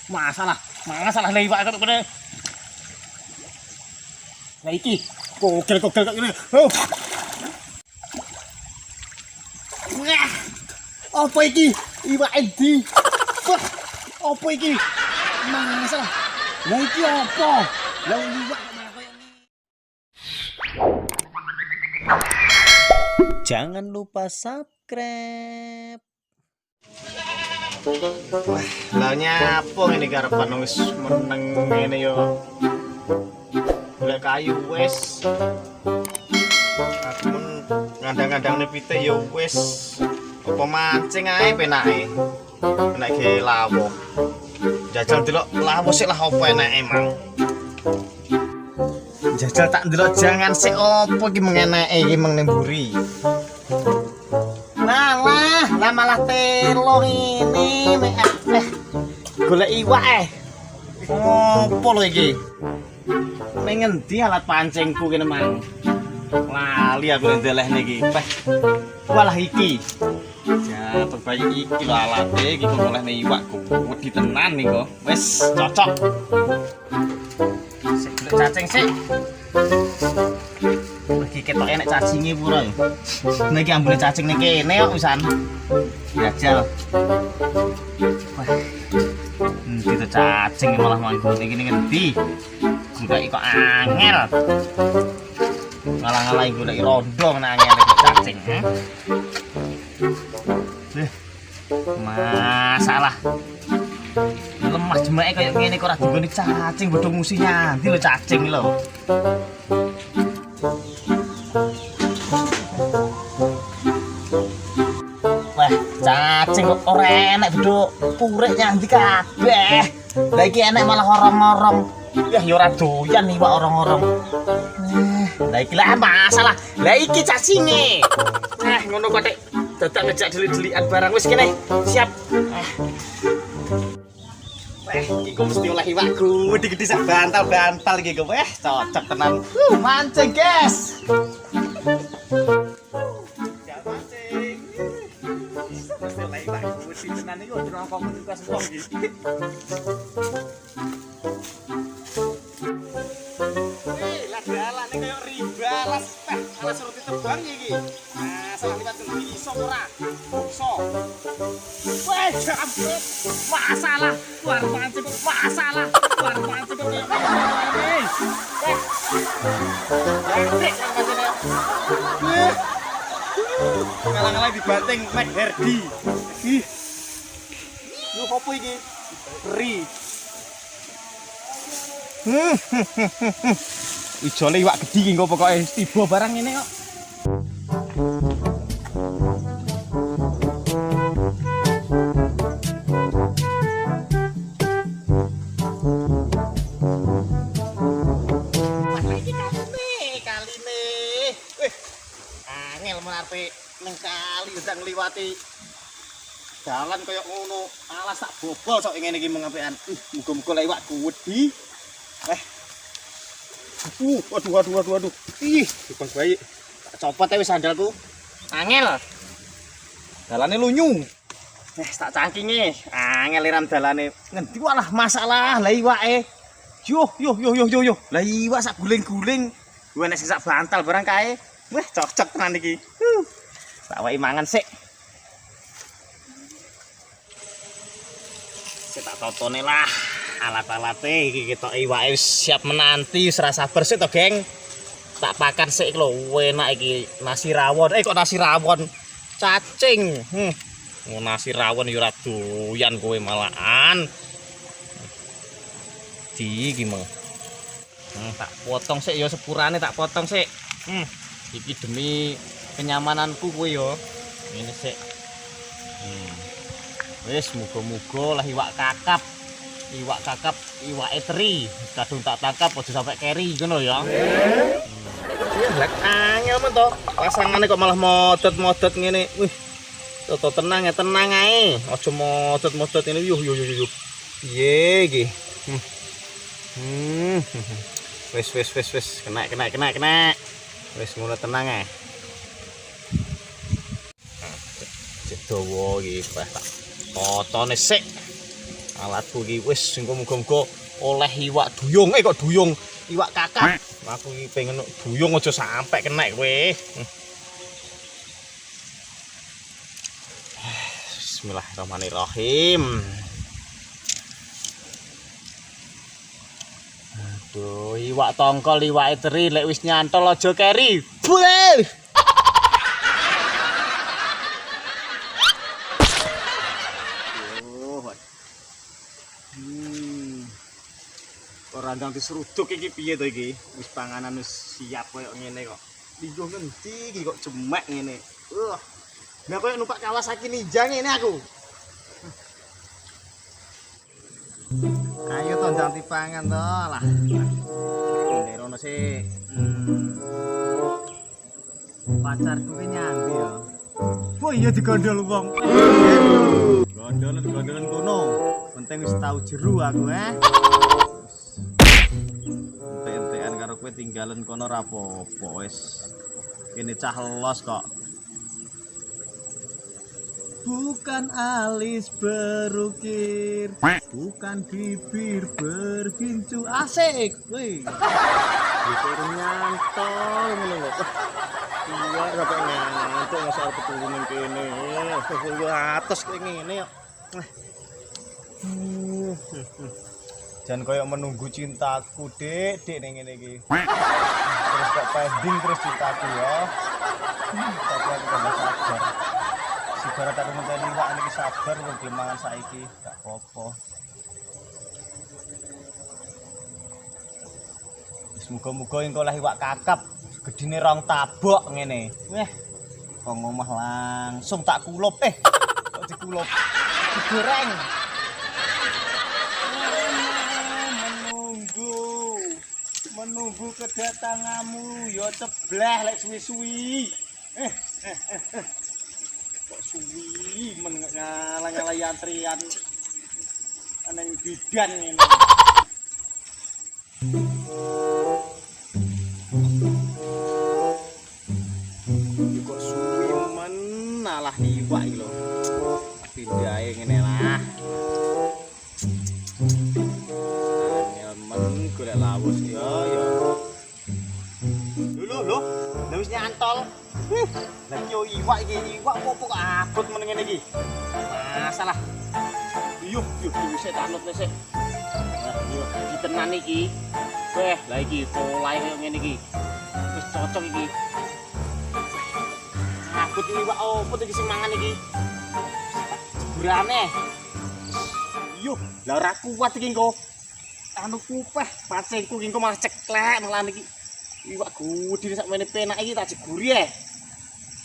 Masalah lewat kok kene. Lah iki kogel kok ngene. Oh. Wah. Apa iki? Iwak endi? Wah. Apa iki? Masalah. Lah iki apa? Lah iwak kok malah koyo ngene. Jangan lupa subscribe. Wah, lah nyapa ngene karepan wis meneng ngene yo. Golek kayu wis. Aku ngandang-ngandang pite yo wis. Apa mancing ae penake. Nek ge lawuh. Jajal delok lawuh sik lah apa enake emang. Jajal tak ndelok jangan sik apa iki mengenake iki mengnemburi. Malah telo ini golek iwak opo lho iki ning ngendi alat pancingku kene mang lali aku ndelehne iki walah iki ya bayi iki lho alate iki kok olehne iwak wedi tenan nih kok wis cocok sik golek cacing sik lagi ketok enek cacinge pura ya. Niki ambune cacing ning kene kok pisan. Jajal. Wah. Endi to cacing malah manggon iki ning endi? Golek kok angel. Ngalang-alang golek rondo menangnya nek cacing, masalah. Lemah jemake kaya ngene kok ora digoni cacing bodho musi nyanti lho cacing lho. Wah, cacing kok ora enak duduk purik nyanti kabeh. Lah iki enak malah orong-orong. Yah ya ora doyan iwak orong-orong. Lah iki lah masalah. Lah iki cacinge. Ngono kok Dik. Dadak ngejak delik-delikan barang wis kene. Siap. Iki mesti oleh iwakku gede-gede sak bantal-bantal iki kok. Cocok tenan. Mancing, guys. Tenan iki ora komunitas wong iki. Lah dalane koyo ribalas. Ala suruh ditebang iki. Masalah liwat ngendi iso ora? Iso. Weh, jambret. Masalah. Luar pancing masalah. Luar pancing koyo ngene. Ngalang-alang dibanting Mike Herdi. Ih. Lu opo iki? Ri. Ijole iwak gedhi iki engko pokoke tiba barang ngene kok. Kaline. Wih. Angel menarepe ning kali udah ngliwati dalan kaya ngono. Alas tak bobol sok ngene iki mengapean. Muga-muga lek iwak wedi. Waduh. Ih, Bang Bayi. Tak copot wis sandalku. Angel. Dalane lunyu. Tak cangkinge. Angel liram dalane. Ngendi walah masalah lah iwake. Yo. Lah iwak sak guling-guling. Gue nek sak bantal barang kae. Wah, cocok tenan iki. Tak wae mangan sik. Sik tak totone lah. Alat-alate iki ketok iwake wis siap menanti wis ora sabar sik to, Geng. Tak pakan sik lho, enak iki nasi rawon. Kok nasi rawon? Cacing. Nasi rawon ya ora doyan kowe malahan. Iki mah. Tak potong sik ya sepurane tak potong sik. Iki demi kenyamananku kowe ya. Ngene sik. Wis muga-muga lah iwak kakap. Iwak kakap, iwak teri. Kadung tak tangkap aja sampai keri ngono ya. Lah angel men to. Pasangane kok malah modot-modot ngene. Wih. Toto tenang ae. Aja modot-modot ngene. Yuh. Piye iki? Wis. Kena. Wis ngono tenang ae. Cek dawa iki, tak potone sik. Alatku iki wis engko muga-muga oleh iwak duyung. Kok duyung iwak kakap. Aku iki pengen duyung aja sampe kena kowe. Bismillahirrahmanirrahim. Aduh, iwak tongkol, iwak teri lek wis nyantol aja keri. Buh! Ora ndang diseruduk iki piye to iki? Wis panganan wis siap koyo ngene kok. Linggo ngendi iki kok jemek ngene. Nah koyo numpak Kawasaki Ninja ngene aku. Ayo to ndang dipangan to lah. Nderono sih. Pacarku ki nyandi ya. Oh iya digondol wong. Gondolan kono. Penting wis tau jeru aku Ente-entean karo kowe tinggalan kono ora apa-apa wis. Kene cah los kok. Bukan alis berukir, bukan bibir bergincu. Asik, wih. Bibir nyantol ngono kok. Iya, sampe ngantuk masalah keturunan kene. Yo atas kayak ngene yo. Jangan koyo menunggu cintaku, Dek ning ngene iki. Terus kok pending terus cintaku ya. Tapi aku tambah sabar. Ibarat aku ngenteni iwak niki sabar kok gelem mangan saiki, gak apa-apa. Wis muga-muga engko oleh iwak kakap gedine 2 tabok ngene. Weh, wong omah langsung tak kulup kok dikulup. Digoreng. Menunggu kedatanganmu ya cebleh lek suwi-suwi. Kok suwi men ngalah-ngalah antrian aneng bidan ngene. Kok suwi men alah iwak iki lho. Pindahe ngene lah. Golek lawus ya. Lho. Lah wis nyantol. Lah yo iwak iki, iwak opo kok abot men ngene iki. Masalah. Yo wis tak anut sik. Nah, yo ditenan iki. Weh, lah iki polahe koyo ngene iki. Wis cocok iki. Abot iwak opo iki sing mangan iki? Jeburane. Yo, lah ora kuat iki engko. Anu kupeh pacengku iki malah ceklek malah iki iwak gudine sakmene penak iki tak jeguri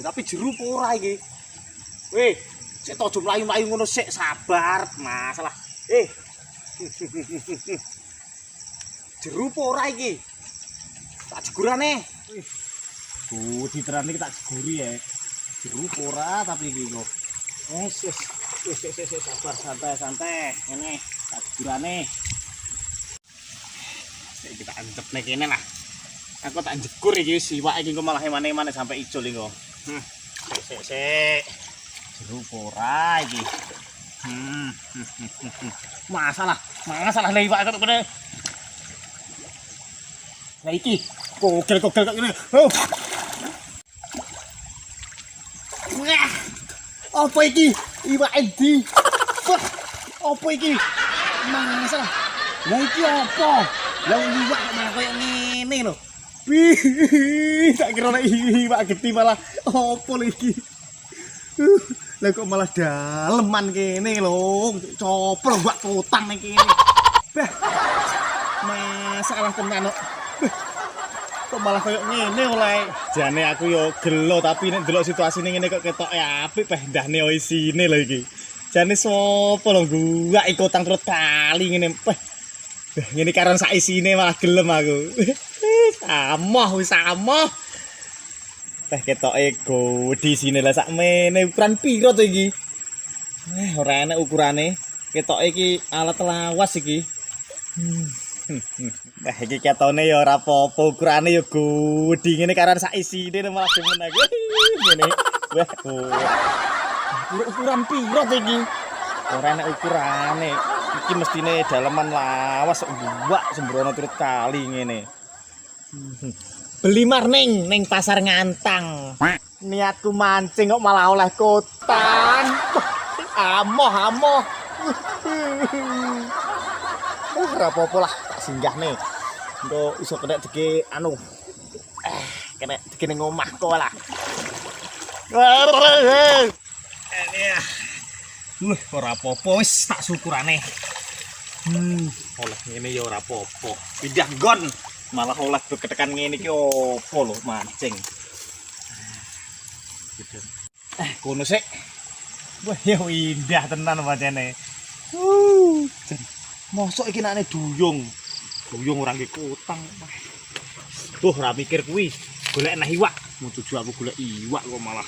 tapi jeru apa ora iki weh sik aja mlayu-mlayu ngono sik sabar masalah jeru apa ora iki tak jegurane gudi tenan iki tak jeguri jeru apa ora tapi iki kok wis sabar santai ngene tak jegurane. Kita antep nek kene lah. Aku tak jegur iki iwak iki malah emane-emane sampai icul iki kok. Sik. Jeru ora iki. Masalah le iwak kok kene. Lah iki kogel kok ngene. Wah. Apa iki? Iwak endi? Apa iki? Masalah. Lah iki apa? Lah iwak kok malah koyo ngene lho. Tak kira nek iwak geti malah opo lho iki. Lah kok malah daleman kene lho. Coprong mbak potang ning kene. Bah. Masalah tenan kok. Kok malah koyo ngene oleh. Jane aku yo gelo tapi nek delok situasine ngene kok ketoke apik peh ndahne isine lho iki. Jane sapa lho gua iko tang terus kali ngene peh. Ngene karan sak isine malah gelem aku. Sama. Teh ketoke godi sine lah sakmene ukuran piro to iki? Ora enak ukurane. Ketoke iki alat lawas iki. Iki ketone ya ora apa-apa ukurane ya godi ngene karan sak isine malah demen aku. Ngene. Ukuran piro to iki? Ora enak ukurane. iki mestine daleman lawas buak sembrono turut kali ngene. Beli mar ning pasar Ngantang. Niatku mancing kok malah oleh kotan. Amoh. Ora apa-apa lah, tak singgah nih. Engko iso kena dike anu. Kena dike ning omahku lah. Ora apa-apa wis tak syukurane. Oleh ngene ya ora apa-apa. Pindah nggon. Malah oleh ketekan ngene iki opo lho mancing. Kono sik. Wah, ya indah tenan pancene. Mosok iki nakne duyung. Duyung ora nggih kutang. Duh, ora mikir kuwi. Golek neh iwak. Mau tuju aku golek iwak kok malah.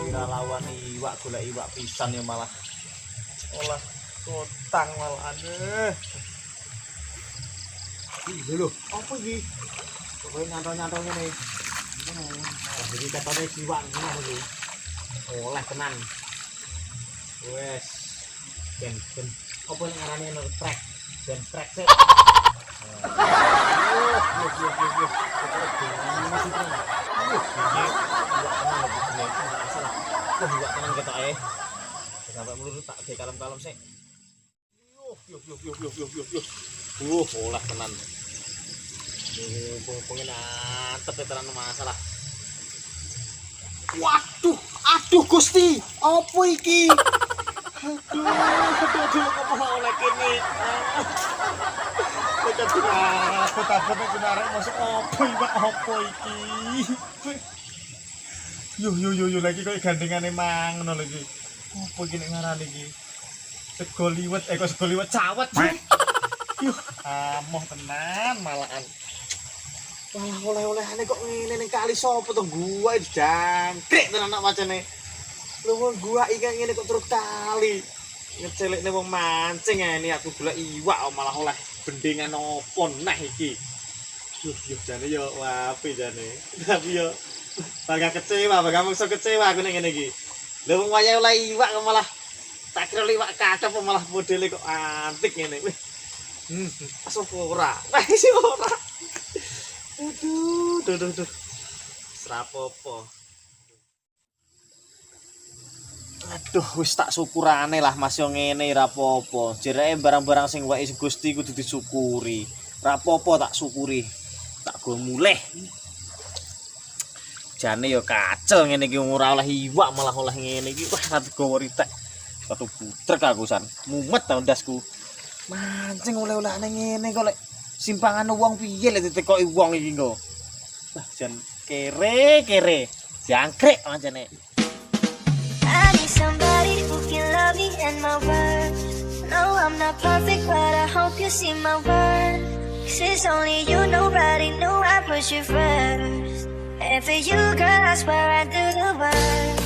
Kira lawan iwak golek iwak pisan ya malah olah kotang malah aneh. Iki lho, apa iki? Kok nyantol-nyantol ngene. Jadi katanya iwak ngene iki. Oleh tenan. Wes. Ben apa yang ngarane trek? Ben trek sik. Buat tenang ketok ae. Sampai mulur tak ge kalem-kalem sik. Yo. Olah tenan. Pengen antep tenan masalah. Waduh, aduh Gusti, apa iki? Aduh, apa oleh kene. Kita takut arek masuk apa iki? Yo lagi kok gandengane mang ngono lagi. Apa iki nek ngarani iki? Sego liwet, kok sego liwet cawet. Yo, amoh tenan malahan. Wah, oleh-olehane kok ngene ning kali sapa to gua jangkrik tenan anak macane. Lho wong gua iki ngene kok terus kali. Ngecelekne wong mancing ngene aku golek iwak malah oleh bendengan opo nah iki. Yo jane yo wapi jane. Tapi yo bangga kecewa, bangga mungso kecewa aku ning ngene iki. Lha wong wayahe oleh iwak kok malah tak kira iwak kacap malah modele kok antik ngene. Wih. Asal ora. Wis ora. Aduh. Serapopo. Aduh, wis tak syukurane lah Mas yo ngene ora apa-apa. Jereke barang-barang sing wae Gusti kudu disyukuri. Ora apa-apa tak syukuri. Tak go mulih. Jane yo kacel ngene iki ora oleh iwak malah oleh ngene iki. Wah, tak gowo ritek. Satu butrek aku san. Mumet ta ndasku. Mancing oleh-olehane ngene kok lek simpangan wong piye lek ditekoki wong iki engko. Wah, jan kere. Jangkrik pancene. I need somebody who can love me and my words. No, I'm not perfect, but I hope you see my worth. 'Cause it's only you, nobody knew I put you first. And for you, girl, I swear I do the work.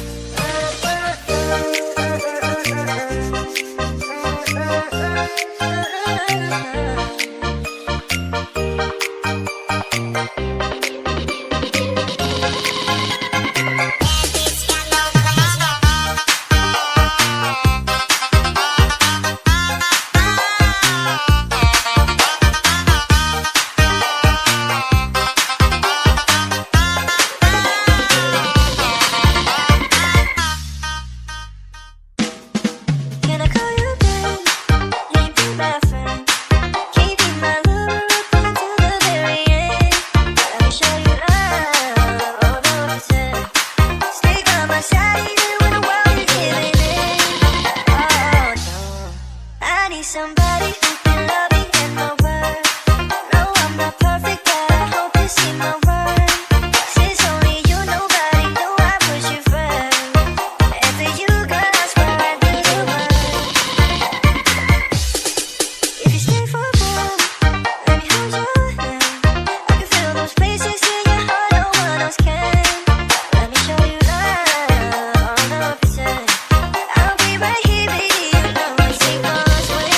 I need somebody who can love me and my word. No, I'm not perfect, but I hope you see my worth. Since only you, nobody knew I put you first. And for you, girl, I swear I'd do the world. If you stay for a moment, let me hold your hand. I can feel those places in your heart no one else can. Let me show you love, 100%. I'll be right here, baby, you know it's take us away.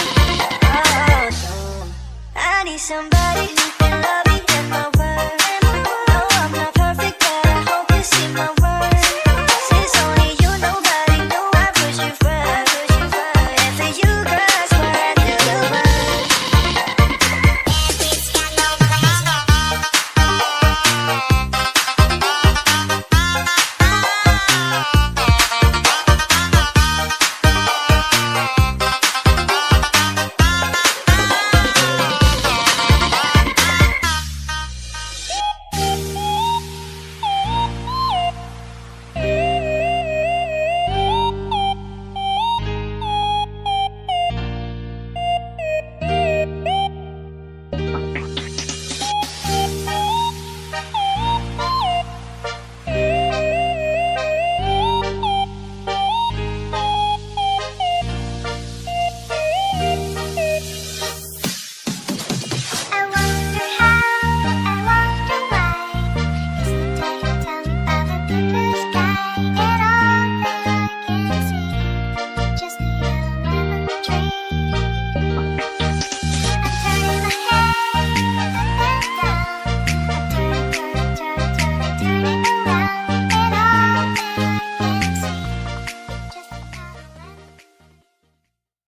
Oh, no. I need somebody